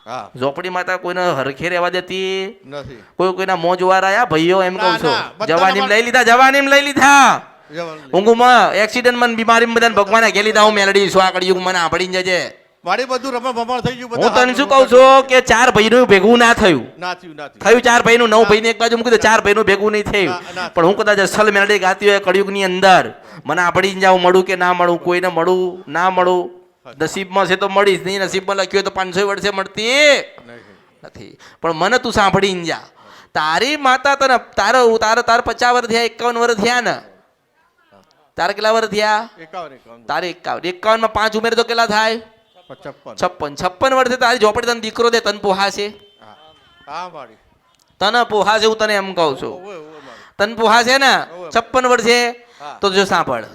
હા ઝોપડી માતા કોઈને હરખે રહેવા દેતી નથી કોઈના મોં જોવા રહ્યા ભાઈઓ એમ કહું છું બધાના જવાનીમ લઈ લીધા જવાનીમ લઈ લીધા ઊંઘમાં એક્સિડન્ટમાં બીમારીમાં બધા ભગવાને ઘેલી લીધા હું મેલડી સ્વાકડી મને આપડીને જજે મારી બધું રમણ ભમણ થઈ ગયું હું તને શું કહું છું કે 4 ભાઈનું ભેગું ના થયું ના થયું થયું 4 ભાઈનું 9 ભાઈને એક બાજુ મૂકી દે 4 ભાઈનું ભેગું નહીં થયું પણ હું કદાચ અસલ મેલડી ગાતી હોય કળિયુગની અંદર મને આપડીને જાવ મળું કે ના મળું કોઈને મળું ના મળું નસીબમાં છે તો મળીશ નહીં નસીબમાં લખ્યું હોય તો 500 વર્ષે મળતી નથી પણ મને તું સાંભળીને જા તારી માતા તને તાર 50 વર્ષ થયા 51 વર્ષ થયા ને તારે કેટલા વર્ષ થયા 51 તારે 51 માં 5 ઉમેર તો કેટલા થાય 56 વર્ષે તારી ઝોપડી તને દીકરો દે તને પોહાશે હા મારી તને પોહાશે હું તને એમ કહું છું તને પોહાશે ને 56 વર્ષે તો જો સાંભળ